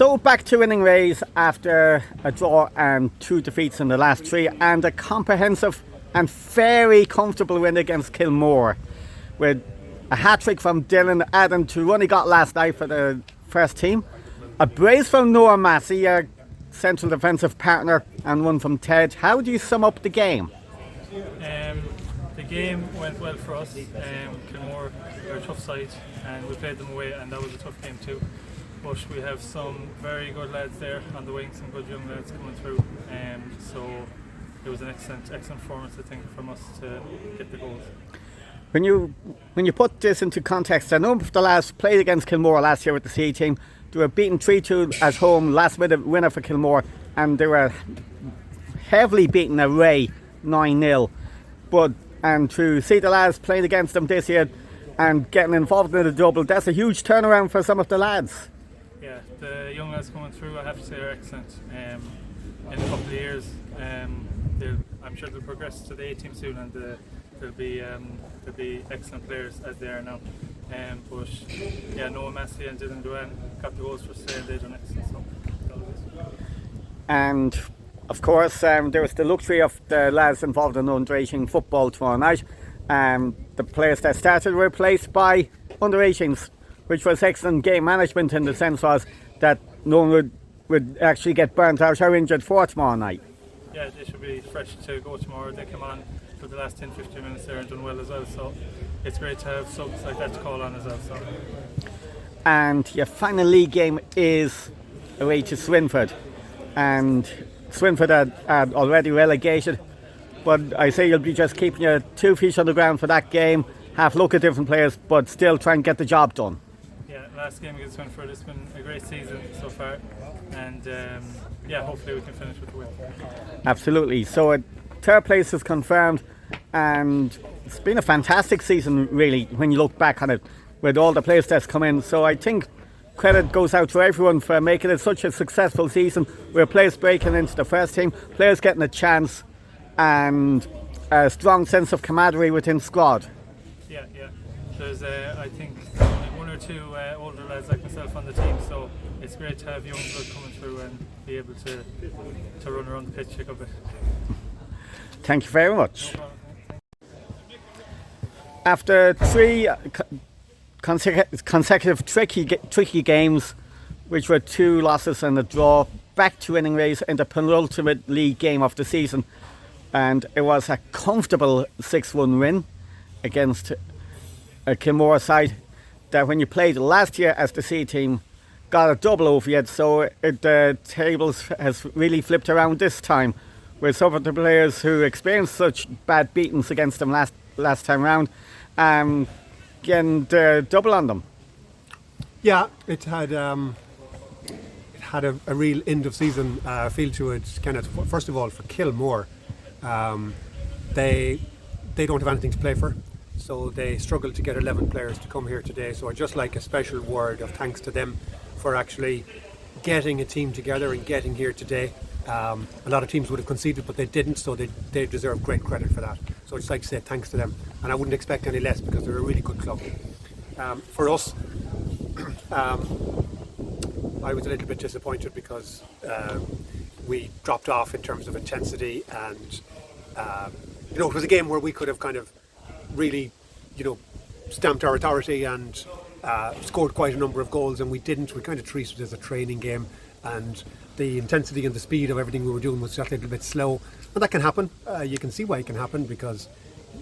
So back to winning ways after a draw and 2 defeats in the last 3, and a comprehensive and very comfortable win against Kilmore, with a hat-trick from Dylan adding to one he got last night for the first team, a brace from Noah Massey, a central defensive partner, and one from Ted. How do you sum up the game? The game went well for us. Kilmore are a tough side and we played them away, and that was a tough game too. But we have some very good lads there on the wing, some good young lads coming through. So it was an excellent performance, I think, from us to get the goals. When you put this into context, I know the lads played against Kilmore last year with the C team. They were beaten 3-2 at home, last minute winner for Kilmore, and they were heavily beaten away 9-0. And to see the lads playing against them this year and getting involved in the double, that's a huge turnaround for some of the lads. Yeah, the young lads coming through, I have to say, are excellent. In a couple of years, I'm sure they'll progress to the A team soon, and they'll be excellent players as they are now. But yeah, Noah Massey and Dylan Duane got the goals for us, and they done excellent. So, and of course, there was the luxury of the lads involved in under-18 football tomorrow night. The players that started were replaced by under-18s, which was excellent game management, in the sense was that no one would actually get burnt out or injured for tomorrow night. Yeah, they should be fresh to go tomorrow. They come on for the last 10-15 minutes there and done well as well, so it's great to have subs like that to call on as well. So. And your final league game is away to Swinford, and Swinford are already relegated, but I say you'll be just keeping your 2 feet on the ground for that game, have a look at different players, but still try and get the job done. Yeah, last game against Swinford, it's been a great season so far, and yeah, hopefully we can finish with the win. Absolutely. So third place is confirmed, and it's been a fantastic season really when you look back on it, with all the players that's come in. So I think credit goes out to everyone for making it such a successful season, with players breaking into the first team, players getting a chance, and a strong sense of camaraderie within squad. Yeah. There's I think only 1 or 2 older lads like myself on the team, so it's great to have young blood coming through and be able to run around the pitch a bit. Thank you very much. After 3 consecutive tricky games, which were 2 losses and a draw, back to winning ways in the penultimate league game of the season, and it was a comfortable 6-1 win against a Kilmore side that, when you played last year as the C team, got a double over yet. So the tables has really flipped around this time, with some of the players who experienced such bad beatings against them last time round getting the double on them. Yeah, it had a real end of season feel to it. Kind of, first of all, for Kilmore, they don't have anything to play for, so they struggled to get 11 players to come here today. So I'd just like a special word of thanks to them for actually getting a team together and getting here today. A lot of teams would have conceded, but they didn't, so they deserve great credit for that. So I'd just like to say thanks to them, and I wouldn't expect any less, because they're a really good club. For us, I was a little bit disappointed because we dropped off in terms of intensity, and it was a game where we could have kind of really stamped our authority and scored quite a number of goals, and we didn't. We kind of treated it as a training game, and the intensity and the speed of everything we were doing was just a little bit slow, and that can happen. You can see why it can happen, because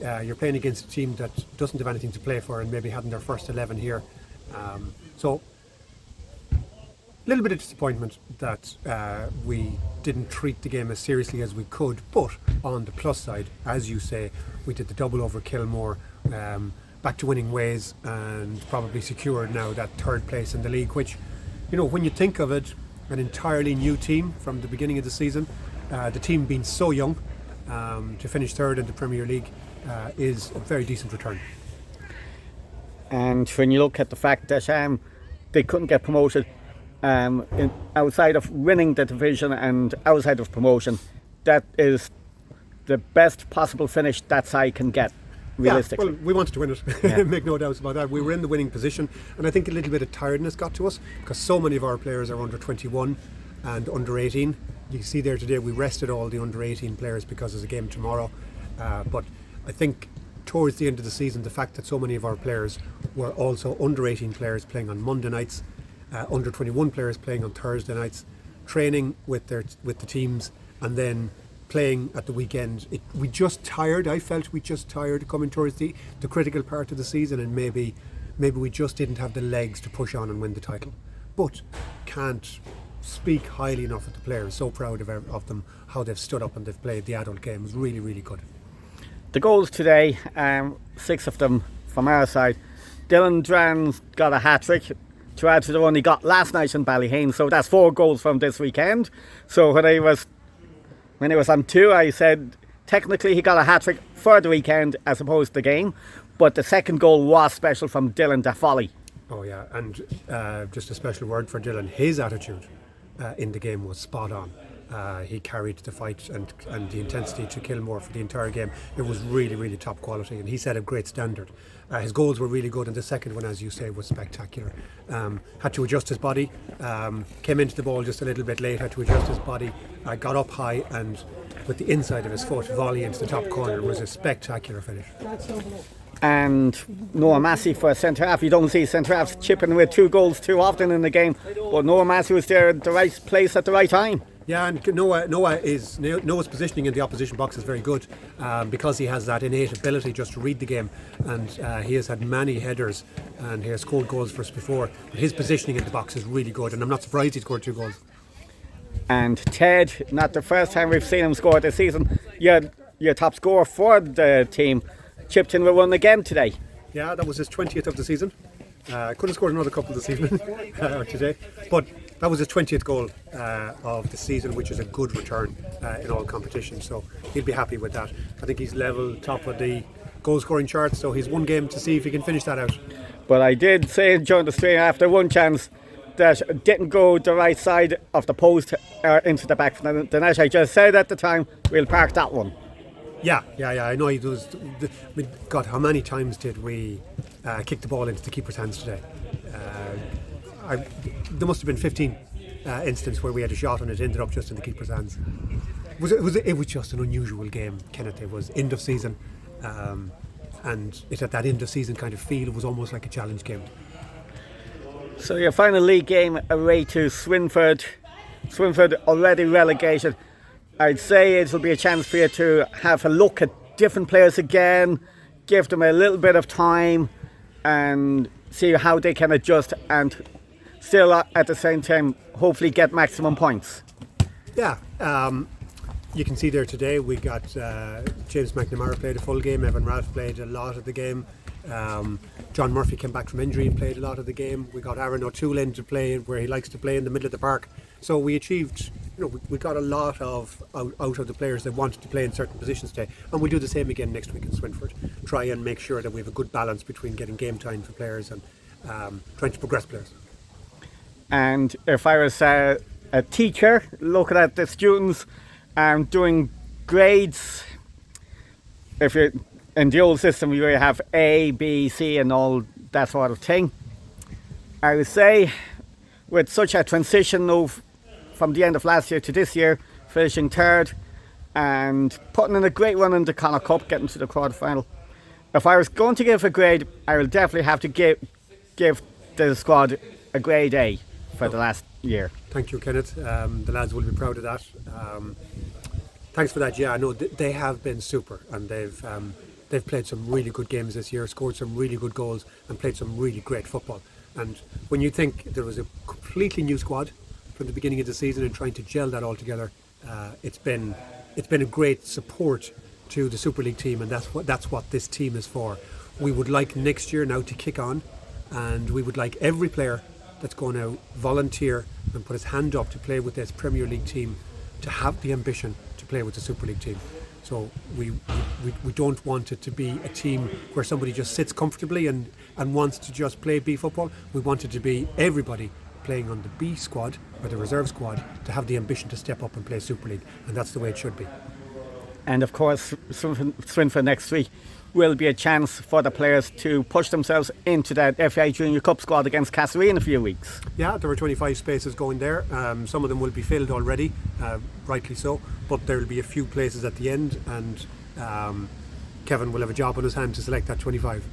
you're playing against a team that doesn't have anything to play for and maybe hadn't their first 11 here. So a little bit of disappointment that we didn't treat the game as seriously as we could, but on the plus side, as you say, we did the double over Kilmore, back to winning ways, and probably secured now that 3rd place in the league, which, when you think of it, an entirely new team from the beginning of the season, the team being so young, to finish 3rd in the Premier League is a very decent return. And when you look at the fact that they couldn't get promoted, outside of winning the division and outside of promotion, that is the best possible finish that side can get. realistically. Yeah, well, we wanted to win it. Yeah. Make no doubts about that. We were in the winning position, and I think a little bit of tiredness got to us because so many of our players are under 21 and under 18. You see there today we rested all the under 18 players because there's a game tomorrow. But I think towards the end of the season, the fact that so many of our players were also under 18 players playing on Monday nights, under 21 players playing on Thursday nights, training with the teams, and then playing at the weekend. I felt we just tired coming towards the critical part of the season, and maybe we just didn't have the legs to push on and win the title. But can't speak highly enough of the players. So proud of them, how they've stood up and they've played the adult game. It was really, really good. The goals today, 6 of them from our side. Dylan Dran's got a hat-trick to add to the one he got last night in Ballyheane, so that's 4 goals from this weekend. So when it was on 2, I said technically he got a hat-trick for the weekend as opposed to the game, but the second goal was special from Dylan, the volley. Oh yeah, and just a special word for Dylan. His attitude in the game was spot on. He carried the fight and the intensity to Kilmore for the entire game. It was really, really top quality, and he set a great standard. His goals were really good, and the second one, as you say, was spectacular. Had to adjust his body, came into the ball just a little bit late, had to adjust his body, got up high, and with the inside of his foot, volley into the top corner. It was a spectacular finish. And Noah Massey for centre half. You don't see centre halves chipping with 2 goals too often in the game, but Noah Massey was there at the right place at the right time. Yeah, and Noah's positioning in the opposition box is very good because he has that innate ability just to read the game, and he has had many headers and he has scored goals for us before. But his positioning in the box is really good, and I'm not surprised he scored 2 goals. And Ted, not the first time we've seen him score this season. Your top scorer for the team chipped in with 1 again today. Yeah, that was his 20th of the season. Could have scored another couple this evening or today, but that was his 20th goal of the season, which is a good return in all competitions. So he'll be happy with that. I think he's level top of the goal scoring chart, so he's 1 game to see if he can finish that out. But I did say during the stream after 1 chance that didn't go the right side of the post or into the back of the net. I just said at the time, we'll park that one. Yeah. I know he does. God, how many times did we kick the ball into the keeper's hands today? There must have been 15 instances where we had a shot and it ended up just in the keeper's hands. It was just an unusual game, Kenneth. It was end of season, and it had that end of season kind of feel. It was almost like a challenge game. So your final league game away to Swinford. Swinford already relegated. I'd say it'll be a chance for you to have a look at different players again, give them a little bit of time and see how they can adjust and still at the same time hopefully get maximum points. Yeah, you can see there today we got James McNamara played a full game, Evan Ralph played a lot of the game, John Murphy came back from injury and played a lot of the game. We got Aaron O'Toole in to play where he likes to play in the middle of the park. So we achieved, we got a lot of out of the players that wanted to play in certain positions today, and we'll do the same again next week in Swinford. Try and make sure that we have a good balance between getting game time for players and trying to progress players. And if I was a teacher looking at the students doing grades, if you're in the old system you have A, B, C and all that sort of thing, I would say with such a transition from the end of last year to this year, finishing 3rd and putting in a great run in the Connacht Cup, getting to the quarter final, if I was going to give a grade, I will definitely have to give the squad a grade A for the last year. Thank you, Kenneth. The lads will be proud of that. Thanks for that. Yeah, I know they have been super, and they've played some really good games this year, scored some really good goals, and played some really great football. And when you think there was a completely new squad from the beginning of the season and trying to gel that all together, it's been a great support to the Super League team, and that's what this team is for. We would like next year now to kick on, and we would like every player that's going to volunteer and put his hand up to play with this Premier League team to have the ambition to play with the Super League team. So we don't want it to be a team where somebody just sits comfortably and wants to just play B football. We want it to be everybody playing on the B squad or the reserve squad to have the ambition to step up and play Super League, and that's the way it should be. And of course, Swinford next week will be a chance for the players to push themselves into that FA Junior Cup squad against Castlereagh in a few weeks. Yeah, there are 25 spaces going there. Some of them will be filled already, rightly so, but there will be a few places at the end, and Kevin will have a job on his hand to select that 25.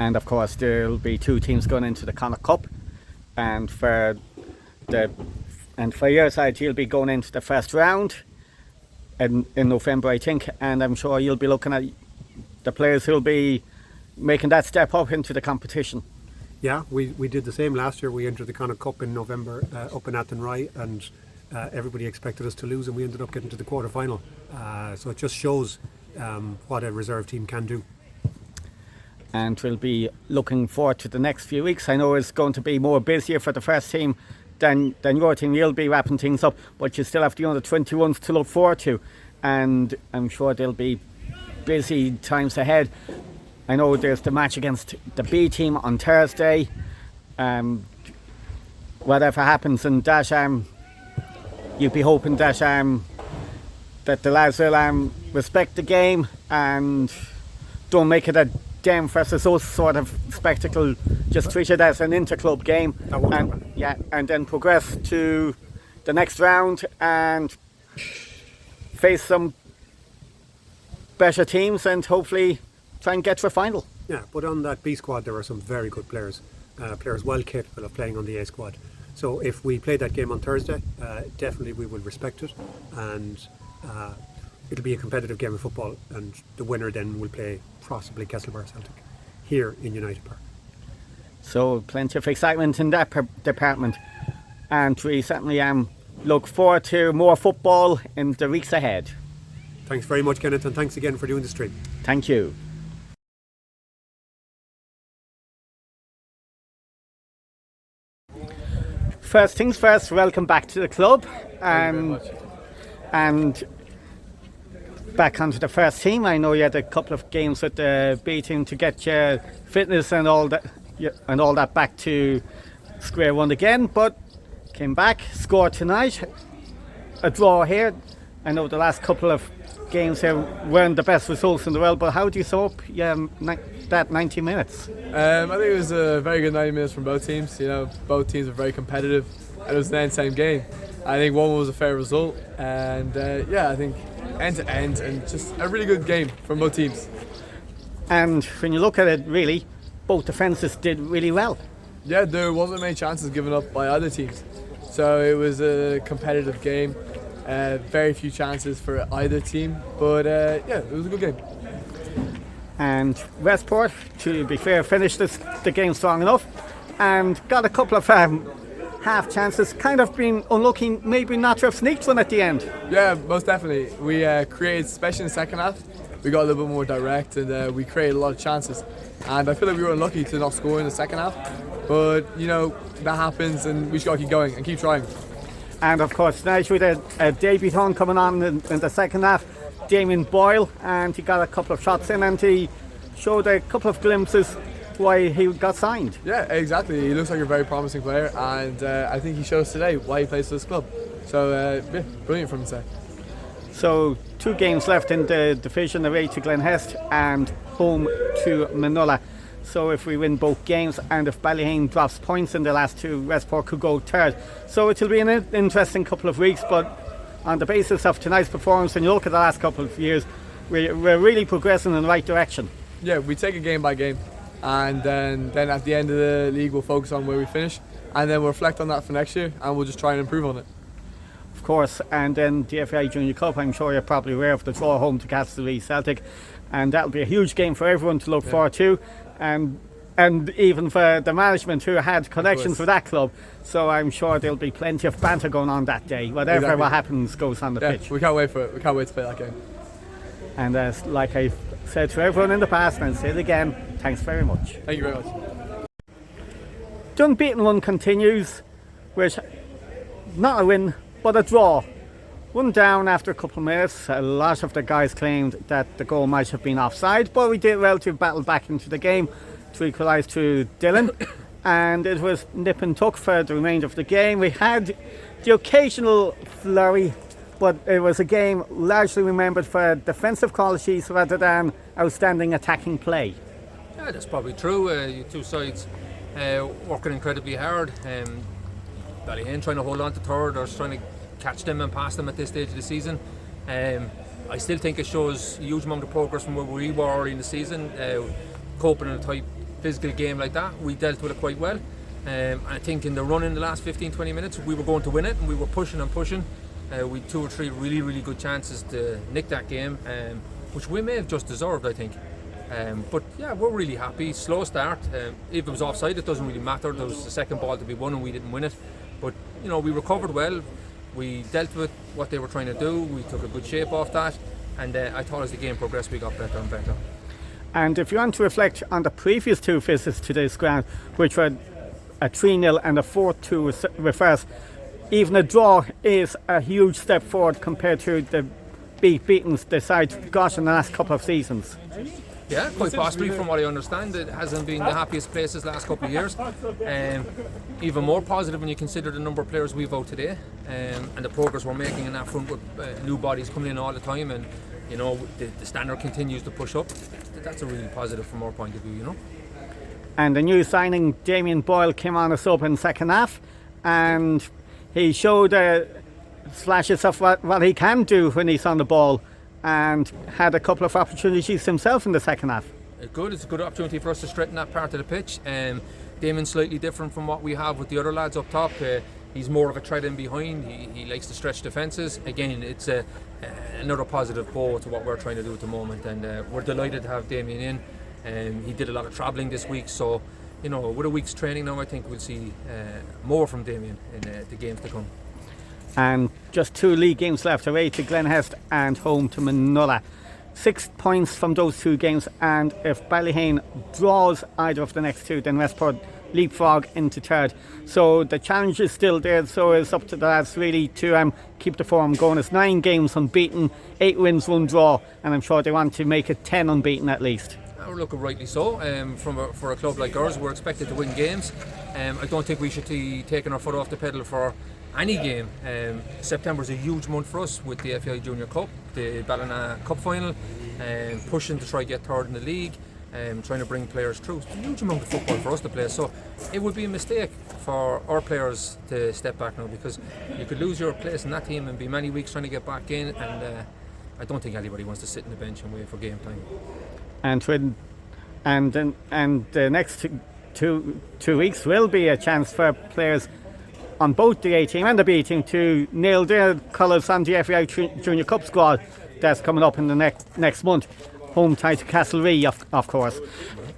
And of course, there will be 2 teams going into the Connacht Cup, and for your side, you'll be going into the first round in November, I think, and I'm sure you'll be looking at the players who'll be making that step up into the competition. Yeah, we did the same last year. We entered the Connacht Cup in November up in Athenry, and everybody expected us to lose, and we ended up getting to the quarter final. So it just shows what a reserve team can do. And we'll be looking forward to the next few weeks. I know it's going to be more busier for the first team than your team. You'll be wrapping things up, but you still have the under 21s to look forward to, and I'm sure there'll be busy times ahead. I know there's the match against the B team on Thursday. Whatever happens in that, you'd be hoping that that the lads will respect the game and don't make it a them versus us sort of spectacle. Just treat it as an interclub game, that won't happen. Yeah, and then progress to the next round and face some better teams and hopefully try and get to a final. Yeah, but on that B squad there are some very good players, players well capable of playing on the A squad. So if we play that game on Thursday, definitely we will respect it, and it'll be a competitive game of football, and the winner then will play possibly Castlebar Celtic here in United Park. So plenty of excitement in that department, and we certainly look forward to more football in the weeks ahead. Thanks very much, Kenneth, and thanks again for doing the stream. Thank you. First things first, welcome back to the club. Thank you very much. And back onto the first team. I know you had a couple of games with the B team to get your fitness and all that back to square one again, but came back, scored tonight, a draw here. I know the last couple of games here weren't the best results in the world, but how do you sum up that 90 minutes? I think it was a very good 90 minutes from both teams. You know, both teams were very competitive, and it was an end-same game. I think one was a fair result, and I think end to end, and just a really good game from both teams. And when you look at it, really, both defences did really well. Yeah, there wasn't many chances given up by either teams, so it was a competitive game. Very few chances for either team, but it was a good game. And Westport, to be fair, finished the game strong enough and got a couple of half chances, kind of been unlucky maybe not to have sneaked one at the end. Yeah, most definitely. We created, especially in the second half, we got a little bit more direct, and we created a lot of chances. And I feel like we were unlucky to not score in the second half, but you know, that happens, and we just got to keep going and keep trying. And of course, tonight with a debutant coming on in the second half, Damien Boyle, and he got a couple of shots in, and he showed a couple of glimpses why he got signed. Yeah, exactly. He looks like a very promising player, and I think he shows today why he plays for this club. So, brilliant from him today. So, 2 games left in the division, away to Glenhest and home to Manola. So if we win both games, and if Ballyheane drops points in the last 2, Westport could go third. So it will be an interesting couple of weeks, but on the basis of tonight's performance, when you look at the last couple of years, we're really progressing in the right direction. Yeah, we take it game by game, and then at the end of the league we'll focus on where we finish, and then we'll reflect on that for next year, and we'll just try and improve on it. Of course, and then the FA Junior Cup, I'm sure you're probably aware of the draw home to Castlereagh Celtic, and that'll be a huge game for everyone to look forward to, and even for the management who had connections with that club. So I'm sure there'll be plenty of banter going on that day. Whatever what happens goes on the pitch. We can't wait for it. We can't wait to play that game. And like I've said to everyone in the past, and I'll say it again, thanks very much. Thank you very much. The unbeaten one continues with not a win but a draw. 1 down after a couple of minutes. A lot of the guys claimed that the goal might have been offside, but we did well to battle back into the game to equalise to Dillon, and it was nip and tuck for the remainder of the game. We had the occasional flurry but it was a game largely remembered for defensive qualities rather than outstanding attacking play. Yeah, that's probably true. You two sides working incredibly hard. Ballyheane trying to hold on to third, or trying to catch them and pass them at this stage of the season. I still think it shows a huge amount of progress from where we were early in the season. Coping in a tight physical game like that, we dealt with it quite well. I think in the run in the last 15-20 minutes we were going to win it, and we were pushing and pushing. We had 2 or 3 really good chances to nick that game, which we may have just deserved, I think. But yeah, we're really happy. Slow start. If it was offside, it doesn't really matter. There was the second ball to be won and we didn't win it. But you know, we recovered well. We dealt with what they were trying to do. We took a good shape off that, and I thought as the game progressed we got better and better. And if you want to reflect on the previous 2 visits to this ground, which were a 3-0 and a 4-2 reverse, even a draw is a huge step forward compared to the beatings the side got in the last couple of seasons. Yeah, quite possibly. From what I understand, it hasn't been the happiest places last couple of years. Even more positive when you consider the number of players we've out today, and the progress we're making in that front with new bodies coming in all the time, and you know the standard continues to push up. That's a really positive from our point of view, you know. And the new signing, Damien Boyle, came on us up in the second half, and he showed flashes of what he can do when he's on the ball, and had a couple of opportunities himself in the second half. It's a good opportunity for us to straighten that part of the pitch. Damien's slightly different from what we have with the other lads up top. He's more of a threat in behind. He likes to stretch defences. Again, it's another positive bow to what we're trying to do at the moment, and we're delighted to have Damien in. He did a lot of travelling this week, so you know, with a week's training now, I think we'll see more from Damien in the games to come. And just 2 league games left, away to Glenhest and home to Manola. 6 points from those 2 games, and if Ballyheane draws either of the next 2, then Westport leapfrog into third. So the challenge is still there, so it's up to the lads really to keep the form going. It's 9 games unbeaten, 8 wins, 1 draw, and I'm sure they want to make it 10 unbeaten at least. We're looking rightly so. For a club like ours, we're expected to win games. I don't think we should be taking our foot off the pedal for any game. September is a huge month for us with the FAI Junior Cup, the Ballyheane Cup final, pushing to try to get third in the league, trying to bring players through. It's a huge amount of football for us to play, so it would be a mistake for our players to step back now, because you could lose your place in that team and be many weeks trying to get back in, and I don't think anybody wants to sit on the bench and wait for game time. And the next two weeks will be a chance for players on both the A team and the B team to nail their colours on the FAI Junior Cup squad that's coming up in the next month. Home tie to Castlereagh, of course.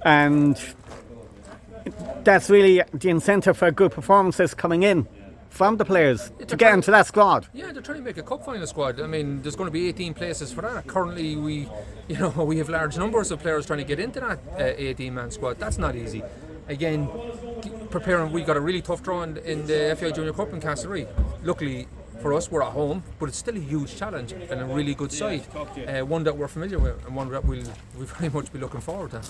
And that's really the incentive for good performances coming in from the players to get into that squad. Yeah, they're trying to make a cup final squad. I mean, there's going to be 18 places for that. Currently, we have large numbers of players trying to get into that 18-man squad. That's not easy. Again, we got a really tough draw in the FAI Junior Cup in Castlereagh. Luckily for us, we're at home, but it's still a huge challenge and a really good side. One that we're familiar with, and one that we'll very much be looking forward to.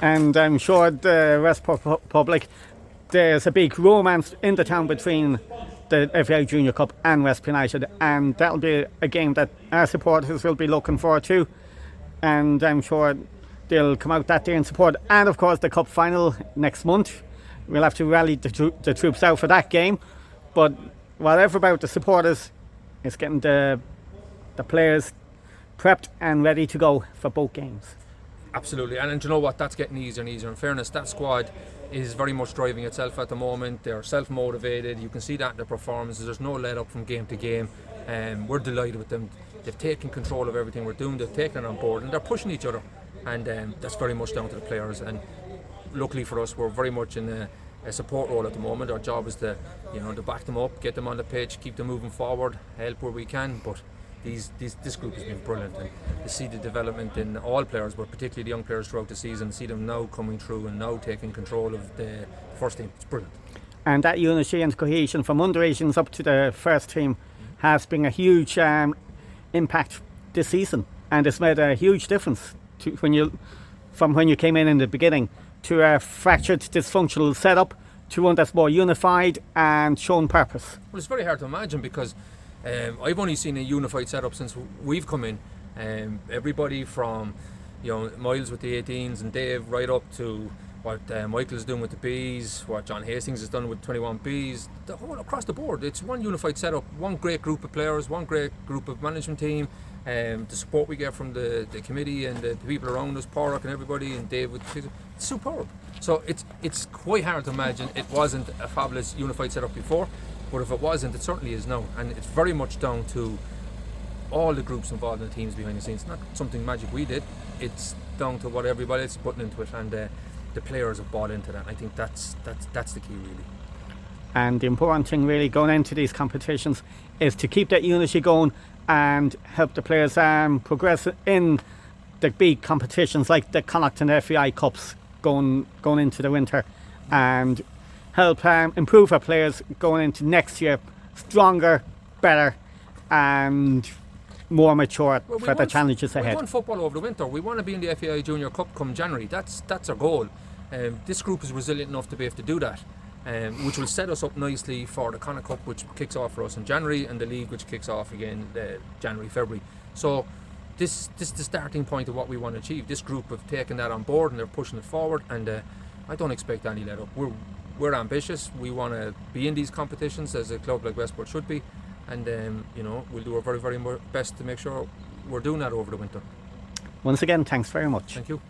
And I'm sure the Westport public, there's a big romance in the town between the FAI Junior Cup and West United, and that'll be a game that our supporters will be looking forward to, and I'm sure they'll come out that day and support. And of course the cup final next month, we'll have to rally the troops out for that game, but whatever about the supporters, it's getting the players prepped and ready to go for both games. Absolutely, and you know what, that's getting easier and easier. In fairness, that squad is very much driving itself at the moment. They're self-motivated. You can see that in the performances. There's no let up from game to game. We're delighted with them. They've taken control of everything we're doing. They've taken it on board, and they're pushing each other. And that's very much down to the players. And luckily for us, we're very much in a support role at the moment. Our job is to back them up, get them on the pitch, keep them moving forward, help where we can. But this group has been brilliant, and to see the development in all players, but particularly the young players throughout the season, see them now coming through and now taking control of the first team. It's brilliant. And that unity and cohesion from under 18s up to the first team has been a huge impact this season, and it's made a huge difference from when you came in the beginning to a fractured, dysfunctional setup to one that's more unified and shown purpose. Well, it's very hard to imagine, because I've only seen a unified setup since we've come in. Everybody from Miles with the 18s and Dave right up to what Michael's doing with the Bs, what John Hastings has done with 21Bs, the whole across the board. It's one unified setup, one great group of players, one great group of management team. The support we get from the committee and the people around us, Porrick and everybody, and Dave with it's superb. So it's quite hard to imagine it wasn't a fabulous unified setup before, but if it wasn't, it certainly is now, and it's very much down to all the groups involved in the teams behind the scenes. Not something magic we did. It's down to what everybody else is putting into it, and the players have bought into that. I think that's the key, really. And the important thing really going into these competitions is to keep that unity going and help the players progress in the big competitions like the Connacht and FAI Cups going into the winter, and help improve our players going into next year stronger, better and more mature for the challenges ahead. We want football over the winter. We want to be in the FAI Junior Cup come January. That's our goal. This group is resilient enough to be able to do that, which will set us up nicely for the Connacht Cup, which kicks off for us in January, and the league, which kicks off again January, February. So this is the starting point of what we want to achieve. This group have taken that on board and they're pushing it forward, and I don't expect any let up. We're ambitious. We want to be in these competitions as a club like Westport should be, and we'll do our very, very best to make sure we're doing that over the winter. Once again, thanks very much. Thank you.